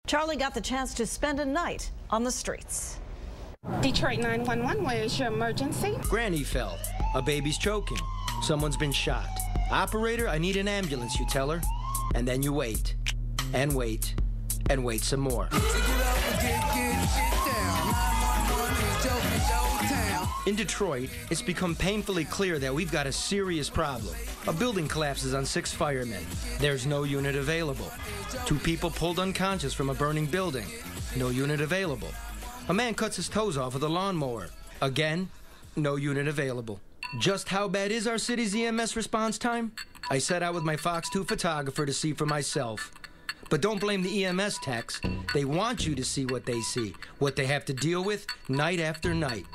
Charlie got the chance to spend a night on the streets. Detroit 911, where is your emergency? Granny fell. A baby's choking. Someone's been shot. Operator, I need an ambulance, you tell her. And then you wait. And wait. And wait some more. In Detroit, it's become painfully clear that we've got a serious problem. A building collapses on 6 firemen. There's no unit available. 2 people pulled unconscious from a burning building. No unit available. A man cuts his toes off with a lawnmower. Again, no unit available. Just how bad is our city's EMS response time? I set out with my Fox 2 photographer to see for myself. But don't blame the EMS techs. They want you to see what they see, what they have to deal with night after night.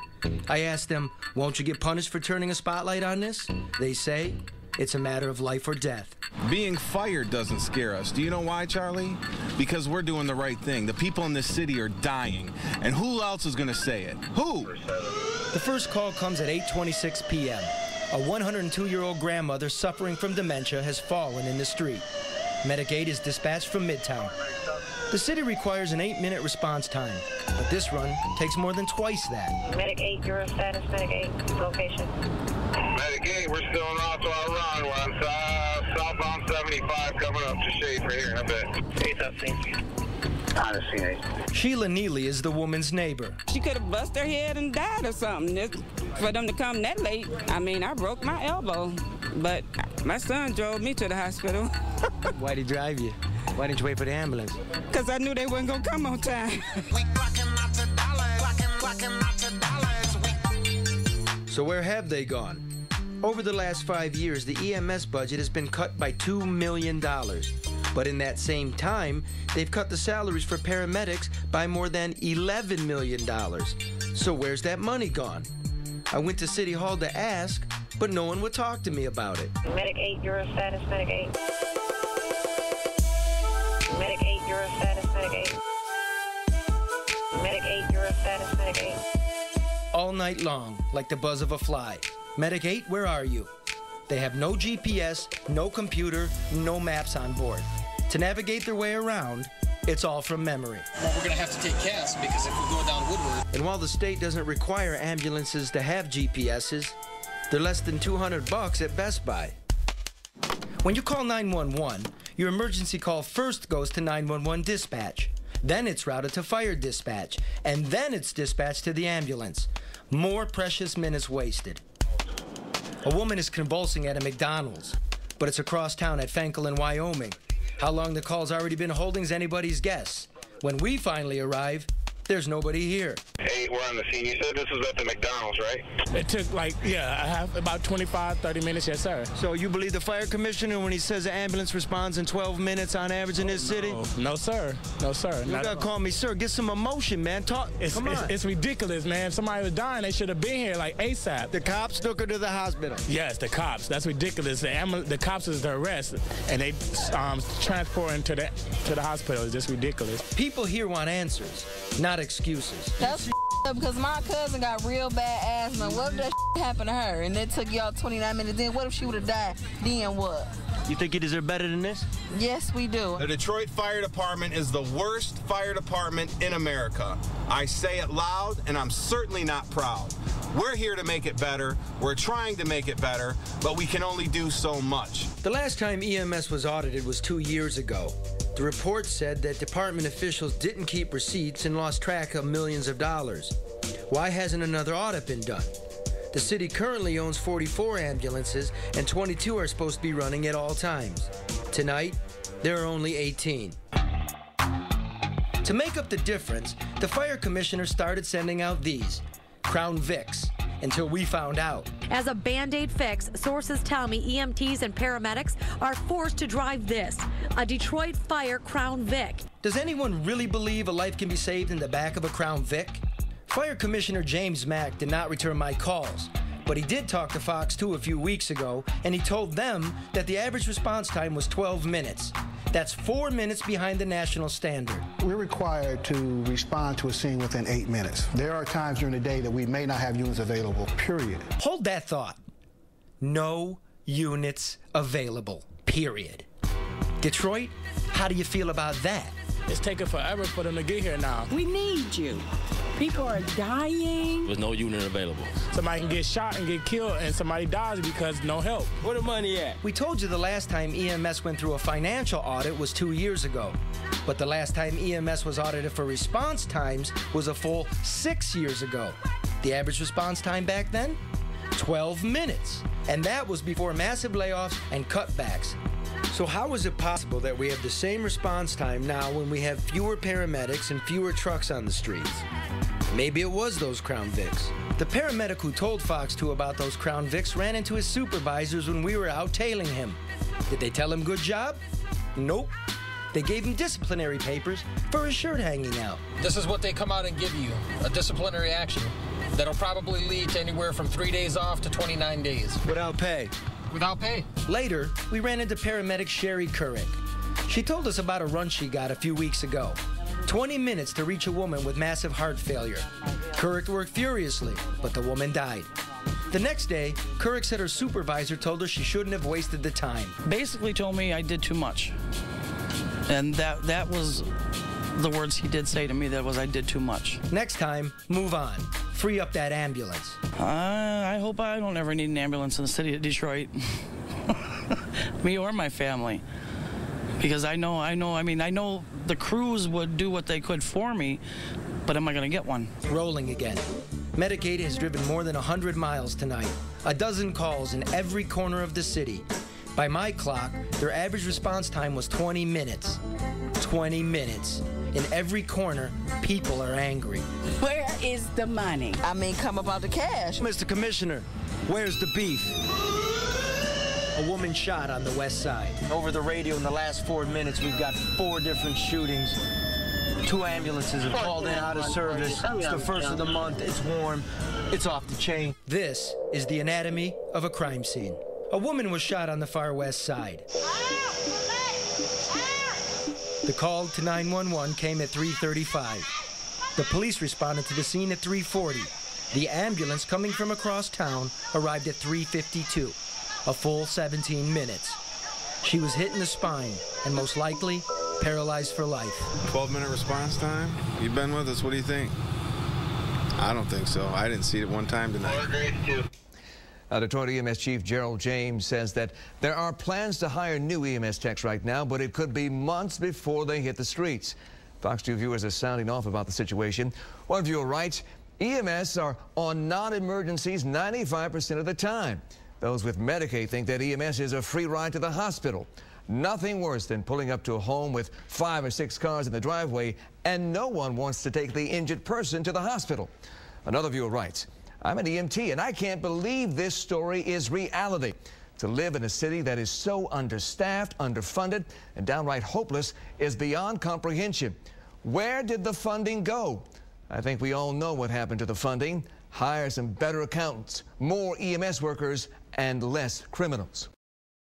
I asked them, won't you get punished for turning a spotlight on this? They say, it's a matter of life or death. Being fired doesn't scare us. Do you know why, Charlie? Because we're doing the right thing. The people in this city are dying. And who else is going to say it? Who? The first call comes at 8:26 p.m. A 102-year-old grandmother suffering from dementia has fallen in the street. Medicaid is dispatched from Midtown. The city requires an 8-minute response time, but this run takes more than twice that. Medicaid, your status, Medicaid, location. Medicaid, we're still on Roswell Run. We're on southbound 75 coming up to Shade for here in a bit. Hey, tough scene. Sheila Neely is the woman's neighbor. She could have busted her head and died or something. For them to come that late, I mean, I broke my elbow, but my son drove me to the hospital. Why'd he drive you? Why didn't you wait for the ambulance? Because I knew they weren't going to come on time. So where have they gone? Over the last 5 years, the EMS budget has been cut by $2 million. But in that same time, they've cut the salaries for paramedics by more than $11 million. So where's that money gone? I went to City Hall to ask, but no one would talk to me about it. Medicaid, your status, Medicaid. Medicaid, your status, Medicaid. Medicaid, your status, Medicaid. All night long, like the buzz of a fly. Medicaid, where are you? They have no GPS, no computer, no maps on board. To navigate their way around, it's all from memory. Well, we're going to have to take casts because if we go down Woodward... And while the state doesn't require ambulances to have GPSs, they're less than $200 at Best Buy. When you call 911, your emergency call first goes to 911 dispatch. Then it's routed to fire dispatch. And then it's dispatched to the ambulance. More precious minutes wasted. A woman is convulsing at a McDonald's, but it's across town at Fenkel in Wyoming. How long the call's already been holding is anybody's guess. When we finally arrive, there's nobody here. Hey, we're on the scene. You said this was at the McDonald's, right? It took about 25, 30 minutes, yes, sir. So you believe the fire commissioner when he says the ambulance responds in 12 minutes on average in this city? No, sir. No, sir. You gotta call me sir. Get some emotion, man. Talk. Come on. It's ridiculous, man. If somebody was dying, they should have been here like ASAP. The cops took her to the hospital. Yes, the cops. That's ridiculous. The cops is the arrest, and they transport him to the hospital. It's just ridiculous. People here want answers, not excuses. That's because my cousin got real bad asthma. What if that happened to her and it took y'all 29 minutes? Then what if she would have died? Then what? You think you deserve better than this? Yes, we do. The Detroit Fire Department is the worst fire department in America. I say it loud, and I'm certainly not proud. We're here to make it better. We're trying to make it better, but we can only do so much. The last time EMS was audited was 2 years ago. The report said that department officials didn't keep receipts and lost track of millions of dollars. Why hasn't another audit been done? The city currently owns 44 ambulances, and 22 are supposed to be running at all times. Tonight, there are only 18. To make up the difference, the fire commissioner started sending out these Crown Vics, until we found out. As a Band-Aid fix, sources tell me EMTs and paramedics are forced to drive this, a Detroit Fire Crown Vic. Does anyone really believe a life can be saved in the back of a Crown Vic? Fire Commissioner James Mack did not return my calls, but he did talk to Fox 2 a few weeks ago, and he told them that the average response time was 12 minutes. That's 4 minutes behind the national standard. We're required to respond to a scene within 8 minutes. There are times during the day that we may not have units available, period. Hold that thought. No units available, period. Detroit, how do you feel about that? It's taking forever for them to get here now. We need you. People are dying. There's no unit available. Somebody can get shot and get killed, and somebody dies because no help. Where the money at? We told you the last time EMS went through a financial audit was 2 years ago. But the last time EMS was audited for response times was a full 6 years ago. The average response time back then? 12 minutes. And that was before massive layoffs and cutbacks. So how is it possible that we have the same response time now when we have fewer paramedics and fewer trucks on the streets? Maybe it was those Crown Vics. The paramedic who told Fox 2 about those Crown Vics ran into his supervisors when we were out tailing him. Did they tell him good job? Nope. They gave him disciplinary papers for his shirt hanging out. This is what they come out and give you, a disciplinary action that'll probably lead to anywhere from 3 days off to 29 days. Without pay. Without pay. Later, we ran into paramedic Sherry Couric. She told us about a run she got a few weeks ago. 20 minutes to reach a woman with massive heart failure. Couric worked furiously, but the woman died. The next day, Couric said her supervisor told her she shouldn't have wasted the time. Basically told me I did too much. And that was the words he did say to me, that was I did too much. Next time, move on. Free up that ambulance. I hope I don't ever need an ambulance in the city of Detroit. Me or my family. Because I know the crews would do what they could for me, but am I going to get one? Rolling again. Medicaid has driven more than 100 miles tonight. A dozen calls in every corner of the city. By my clock, their average response time was 20 minutes. 20 minutes. In every corner, people are angry. Where is the money? I mean, come about the cash. Mr. Commissioner, where's the beef? A woman shot on the west side. Over the radio in the last 4 minutes, we've got 4 different shootings. 2 ambulances have called in out of service. It's the first of the month. It's warm. It's off the chain. This is the anatomy of a crime scene. A woman was shot on the far west side. The call to 911 came at 3:35. The police responded to the scene at 3:40. The ambulance coming from across town arrived at 3:52, a full 17 minutes. She was hit in the spine and most likely paralyzed for life. 12-minute response time? You've been with us. What do you think? I don't think so. I didn't see it one time tonight. Detroit EMS Chief Gerald James says that there are plans to hire new EMS techs right now, but it could be months before they hit the streets. Fox 2 viewers are sounding off about the situation. One viewer writes, EMS are on non-emergencies 95% of the time. Those with Medicaid think that EMS is a free ride to the hospital. Nothing worse than pulling up to a home with 5 or 6 cars in the driveway and no one wants to take the injured person to the hospital. Another viewer writes, I'm an EMT and I can't believe this story is reality. To live in a city that is so understaffed, underfunded, and downright hopeless is beyond comprehension. Where did the funding go? I think we all know what happened to the funding. Hire some better accountants, more EMS workers, and less criminals.